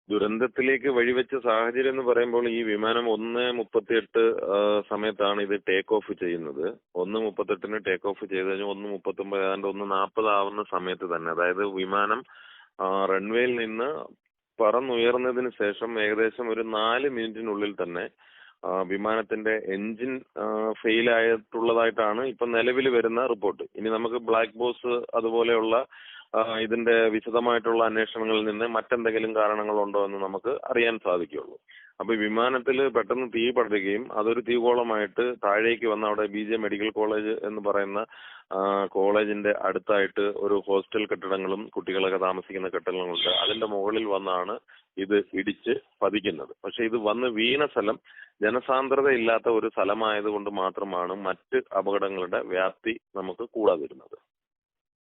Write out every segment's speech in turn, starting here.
ദുരന്തത്തിലേക്ക് വഴിവെച്ച സാഹചര്യം എന്ന് പറയുമ്പോൾ ഈ വിമാനം 1:38 സമയത്താണ് ഇത് ടേക്ക് ഓഫ് ചെയ്യുന്നത്. 1:38 ടേക്ക് ഓഫ് ചെയ്ത് കഴിഞ്ഞ് 1:39 ഏതാണ്ട് 1:40 ആവുന്ന സമയത്ത് തന്നെ, അതായത് വിമാനം റൺവേയിൽ നിന്ന് പറന്നുയർന്നതിന് ശേഷം ഏകദേശം ഒരു 4 മിനിറ്റിനുള്ളിൽ തന്നെ വിമാനത്തിന്റെ എൻജിൻ ഫെയിൽ ആയിട്ടുള്ളതായിട്ടാണ് ഇപ്പൊ നിലവിൽ വരുന്ന റിപ്പോർട്ട്. ഇനി നമുക്ക് ബ്ലാക്ക് ബോക്സ് അതുപോലെയുള്ള ഇതിന്റെ വിശദമായിട്ടുള്ള അന്വേഷണങ്ങളിൽ നിന്ന് മറ്റെന്തെങ്കിലും കാരണങ്ങളുണ്ടോ എന്ന് നമുക്ക് അറിയാൻ സാധിക്കുകയുള്ളൂ. അപ്പൊ വിമാനത്തിൽ പെട്ടെന്ന് തീ പടരുകയും അതൊരു തീഗോളമായിട്ട് താഴേക്ക് വന്ന അവിടെ BJ മെഡിക്കൽ കോളേജ് എന്ന് പറയുന്ന കോളേജിന്റെ അടുത്തായിട്ട് ഒരു ഹോസ്റ്റൽ കെട്ടിടങ്ങളും കുട്ടികളൊക്കെ താമസിക്കുന്ന കെട്ടിടങ്ങളുണ്ട്. അതിന്റെ മുകളിൽ വന്നാണ് ഇത് ഇടിച്ച് പതിക്കുന്നത്. പക്ഷെ ഇത് വന്ന് വീണ സ്ഥലം ജനസാന്ദ്രത ഇല്ലാത്ത ഒരു സ്ഥലമായതുകൊണ്ട് മാത്രമാണ് മറ്റ് അപകടങ്ങളുടെ വ്യാപ്തി നമുക്ക് കൂടാതിരുന്നത്.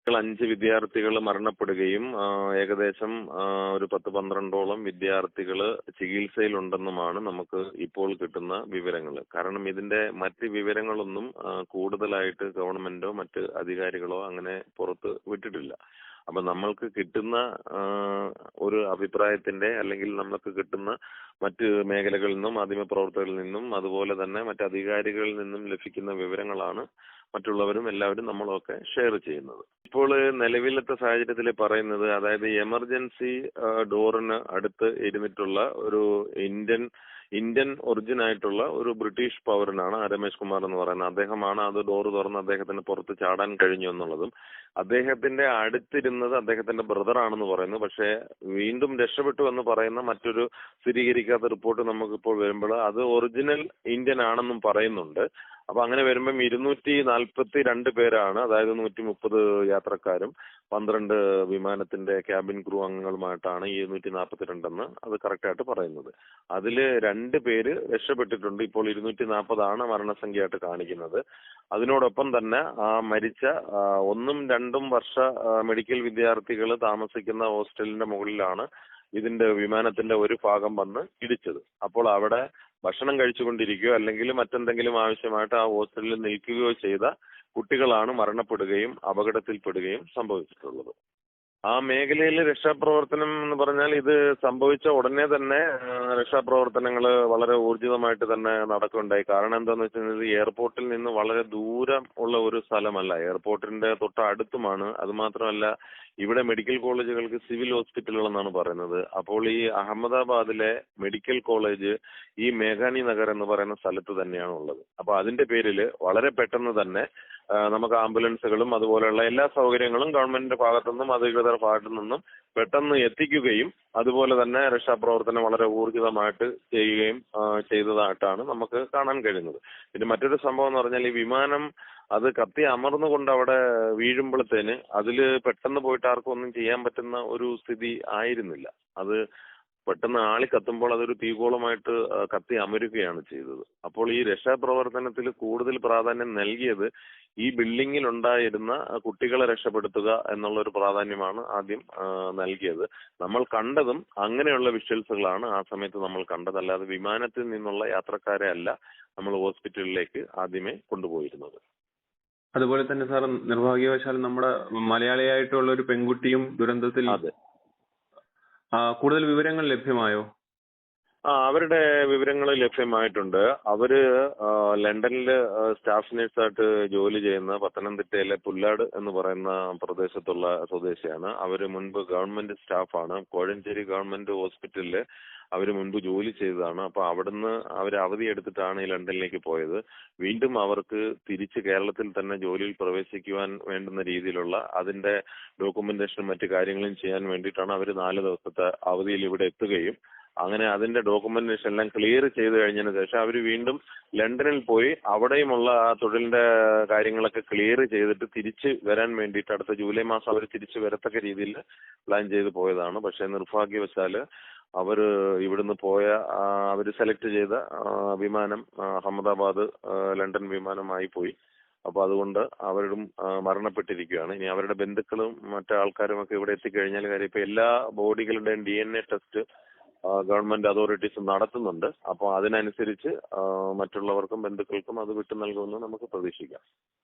5 വിദ്യാർത്ഥികൾ മരണപ്പെടുകയും ഏകദേശം ഒരു 10-12ഓളം വിദ്യാർത്ഥികൾ ചികിത്സയിലുണ്ടെന്നുമാണ് നമുക്ക് ഇപ്പോൾ കിട്ടുന്ന വിവരങ്ങൾ. കാരണം ഇതിന്റെ മറ്റ് വിവരങ്ങളൊന്നും കൂടുതലായിട്ട് ഗവൺമെന്റോ മറ്റ് അധികാരികളോ അങ്ങനെ പുറത്ത് വിട്ടിട്ടില്ല. അപ്പൊ നമ്മൾക്ക് കിട്ടുന്ന ഒരു അഭിപ്രായത്തിന്റെ അല്ലെങ്കിൽ നമ്മൾക്ക് കിട്ടുന്ന മറ്റ് മേഖലകളിൽ നിന്നും മാധ്യമപ്രവർത്തകരിൽ നിന്നും അതുപോലെ തന്നെ മറ്റ് അധികാരികളിൽ നിന്നും ലഭിക്കുന്ന വിവരങ്ങളാണ് മറ്റുള്ളവരും എല്ലാവരും നമ്മളൊക്കെ ഷെയർ ചെയ്യുന്നത്. ഇപ്പോൾ നിലവിലത്തെ സാഹചര്യത്തിൽ പറയുന്നത്, അതായത് എമർജൻസി ഡോറിന് അടുത്ത് ഇരുന്നിട്ടുള്ള ഒരു ഇന്ത്യൻ ഒറിജിൻ ആയിട്ടുള്ള ഒരു ബ്രിട്ടീഷ് പൗരനാണ് രമേശ് കുമാർ എന്ന് പറയുന്നത്. അദ്ദേഹമാണ് അത് ഡോറ് തുറന്ന് അദ്ദേഹത്തിന് പുറത്ത് ചാടാൻ കഴിഞ്ഞു എന്നുള്ളതും, അദ്ദേഹത്തിന്റെ അടുത്തിരുന്നത് അദ്ദേഹത്തിന്റെ ബ്രദർ ആണെന്ന് പറയുന്നു. പക്ഷേ വീണ്ടും രക്ഷപ്പെട്ടു എന്ന് പറയുന്ന മറ്റൊരു സ്ഥിരീകരിക്കാത്ത റിപ്പോർട്ട് നമുക്കിപ്പോൾ വരുമ്പോൾ അത് ഒറിജിനൽ ഇന്ത്യൻ ആണെന്നും പറയുന്നുണ്ട്. അപ്പൊ അങ്ങനെ വരുമ്പം 242 പേരാണ്, അതായത് 130 യാത്രക്കാരും 12 വിമാനത്തിന്റെ ക്യാബിൻ ക്രൂ അംഗങ്ങളുമായിട്ടാണ് ഈ 242 അത് കറക്റ്റായിട്ട് പറയുന്നത്. അതിൽ 2 പേര് രക്ഷപ്പെട്ടിട്ടുണ്ട്. ഇപ്പോൾ 240 മരണസംഖ്യയായിട്ട് കാണിക്കുന്നത്. അതിനോടൊപ്പം തന്നെ മരിച്ച 1ഉം 2ഉം വർഷ മെഡിക്കൽ വിദ്യാർത്ഥികൾ താമസിക്കുന്ന ഹോസ്റ്റലിന്റെ മുകളിലാണ് ഇതിന്റെ വിമാനത്തിന്റെ ഒരു ഭാഗം വന്ന് ഇടിച്ചത്. അപ്പോൾ അവിടെ ഭക്ഷണം കഴിച്ചുകൊണ്ടിരിക്കുകയോ അല്ലെങ്കിൽ മറ്റെന്തെങ്കിലും ആവശ്യമായിട്ട് ആ ഹോസ്റ്റലിൽ നിൽക്കുകയോ ചെയ്ത കുട്ടികളാണ് മരണപ്പെടുകയും അപകടത്തിൽപ്പെടുകയും സംഭവിച്ചിട്ടുള്ളത്. ആ മേഖലയിൽ രക്ഷാപ്രവർത്തനം എന്ന് പറഞ്ഞാൽ ഇത് സംഭവിച്ച ഉടനെ തന്നെ രക്ഷാപ്രവർത്തനങ്ങൾ വളരെ ഊർജിതമായിട്ട് തന്നെ നടക്കുകയുണ്ടായി. കാരണം എന്താണെന്ന് വെച്ചാൽ എയർപോർട്ടിൽ നിന്ന് വളരെ ദൂരം ഉള്ള ഒരു സ്ഥലമല്ല, എയർപോർട്ടിന്റെ തൊട്ടടുത്തുമാണ്. അതുമാത്രമല്ല ഇവിടെ മെഡിക്കൽ കോളേജുകൾക്ക് സിവിൽ ഹോസ്പിറ്റലുകളെന്നാണ് പറയുന്നത്. അപ്പോൾ ഈ അഹമ്മദാബാദിലെ മെഡിക്കൽ കോളേജ് ഈ മേഘാനി നഗർ എന്ന് പറയുന്ന സ്ഥലത്ത് തന്നെയാണ് ഉള്ളത്. അപ്പൊ അതിന്റെ പേരിൽ വളരെ പെട്ടെന്ന് തന്നെ നമുക്ക് ആംബുലൻസുകളും അതുപോലെയുള്ള എല്ലാ സൗകര്യങ്ങളും ഗവൺമെന്റിന്റെ ഭാഗത്തു നിന്നും അധികൃതരുടെ ഭാഗത്തു നിന്നും പെട്ടെന്ന് എത്തിക്കുകയും അതുപോലെ തന്നെ രക്ഷാപ്രവർത്തനം വളരെ ഊർജിതമായിട്ട് ചെയ്യുകയും ചെയ്തതായിട്ടാണ് നമുക്ക് കാണാൻ കഴിയുന്നത്. പിന്നെ മറ്റൊരു സംഭവം എന്ന് പറഞ്ഞാൽ ഈ വിമാനം അത് കത്തി അമർന്നുകൊണ്ട് അവിടെ വീഴുമ്പോഴത്തേന് അതിൽ പെട്ടെന്ന് പോയിട്ട് ആർക്കും ഒന്നും ചെയ്യാൻ പറ്റുന്ന ഒരു സ്ഥിതി ആയിരുന്നില്ല. അത് പെട്ടെന്ന് ആളി കത്തുമ്പോൾ അതൊരു തീഗോളമായിട്ട് കത്തി അമരുകയാണ് ചെയ്തത്. അപ്പോൾ ഈ രക്ഷാപ്രവർത്തനത്തിൽ കൂടുതൽ പ്രാധാന്യം നൽകിയത് ഈ ബിൽഡിങ്ങിൽ ഉണ്ടായിരുന്ന കുട്ടികളെ രക്ഷപ്പെടുത്തുക എന്നുള്ളൊരു പ്രാധാന്യമാണ് ആദ്യം നൽകിയത്. നമ്മൾ കണ്ടതും അങ്ങനെയുള്ള വിഷ്വൽസുകളാണ് ആ സമയത്ത് നമ്മൾ കണ്ടത്. അല്ലാതെ വിമാനത്തിൽ നിന്നുള്ള യാത്രക്കാരെ അല്ല നമ്മൾ ഹോസ്പിറ്റലിലേക്ക് ആദ്യമേ കൊണ്ടുപോയിരുന്നത്. അതുപോലെ തന്നെ സാർ, നിർഭാഗ്യവശാൽ നമ്മുടെ മലയാളിയായിട്ടുള്ള ഒരു പെൺകുട്ടിയും ദുരന്തത്തിൽ കൂടുതൽ വിവരങ്ങൾ ലഭ്യമായോ? അവരുടെ വിവരങ്ങൾ ലഭ്യമായിട്ടുണ്ട്. അവര് ലണ്ടനില് സ്റ്റാഫ് നഴ്സായിട്ട് ജോലി ചെയ്യുന്ന പത്തനംതിട്ടയിലെ പുല്ലാട് എന്ന് പറയുന്ന പ്രദേശത്തുള്ള സ്വദേശിയാണ്. അവര് മുൻപ് ഗവൺമെന്റ് സ്റ്റാഫാണ്. കോഴഞ്ചേരി ഗവൺമെന്റ് ഹോസ്പിറ്റലില് അവര് മുൻപ് ജോലി ചെയ്തതാണ്. അപ്പൊ അവിടുന്ന് അവർ അവധി എടുത്തിട്ടാണ് ഈ ലണ്ടനിലേക്ക് പോയത്. വീണ്ടും അവർക്ക് തിരിച്ച് കേരളത്തിൽ തന്നെ ജോലിയിൽ പ്രവേശിക്കുവാൻ വേണ്ടുന്ന രീതിയിലുള്ള അതിന്റെ ഡോക്യുമെന്റേഷനും മറ്റു കാര്യങ്ങളും ചെയ്യാൻ വേണ്ടിയിട്ടാണ് അവർ 4 ദിവസത്തെ അവധിയിൽ ഇവിടെ എത്തുകയും അങ്ങനെ അതിന്റെ ഡോക്യുമെന്റേഷൻ എല്ലാം ക്ലിയർ ചെയ്ത് കഴിഞ്ഞതിന് ശേഷം അവർ വീണ്ടും ലണ്ടനിൽ പോയി അവിടെയുമുള്ള ആ തൊഴിലിന്റെ കാര്യങ്ങളൊക്കെ ക്ലിയർ ചെയ്തിട്ട് തിരിച്ച് വരാൻ വേണ്ടിയിട്ട് അടുത്ത ജൂലൈ മാസം അവർ തിരിച്ച് വരത്തക്ക രീതിയിൽ പ്ലാൻ ചെയ്ത് പോയതാണ്. പക്ഷേ നിർഭാഗ്യവശാല് അവര് ഇവിടുന്ന് പോയ അവർ സെലക്ട് ചെയ്ത വിമാനം അഹമ്മദാബാദ് ലണ്ടൻ വിമാനമായി പോയി. അപ്പൊ അതുകൊണ്ട് അവരും മരണപ്പെട്ടിരിക്കുകയാണ്. ഇനി അവരുടെ ബന്ധുക്കളും മറ്റാൾക്കാരും ഒക്കെ ഇവിടെ എത്തിക്കഴിഞ്ഞാൽ കാര്യം ഇപ്പൊ എല്ലാ ബോഡികളുടെയും DNA ടെസ്റ്റ് ഗവൺമെന്റ് അതോറിറ്റീസ് നടത്തുന്നുണ്ട്. അപ്പോൾ അതിനനുസരിച്ച് മറ്റുള്ളവർക്കും ബന്ധുക്കൾക്കും അത് വിട്ടു നൽകുമെന്ന് നമുക്ക് പ്രതീക്ഷിക്കാം.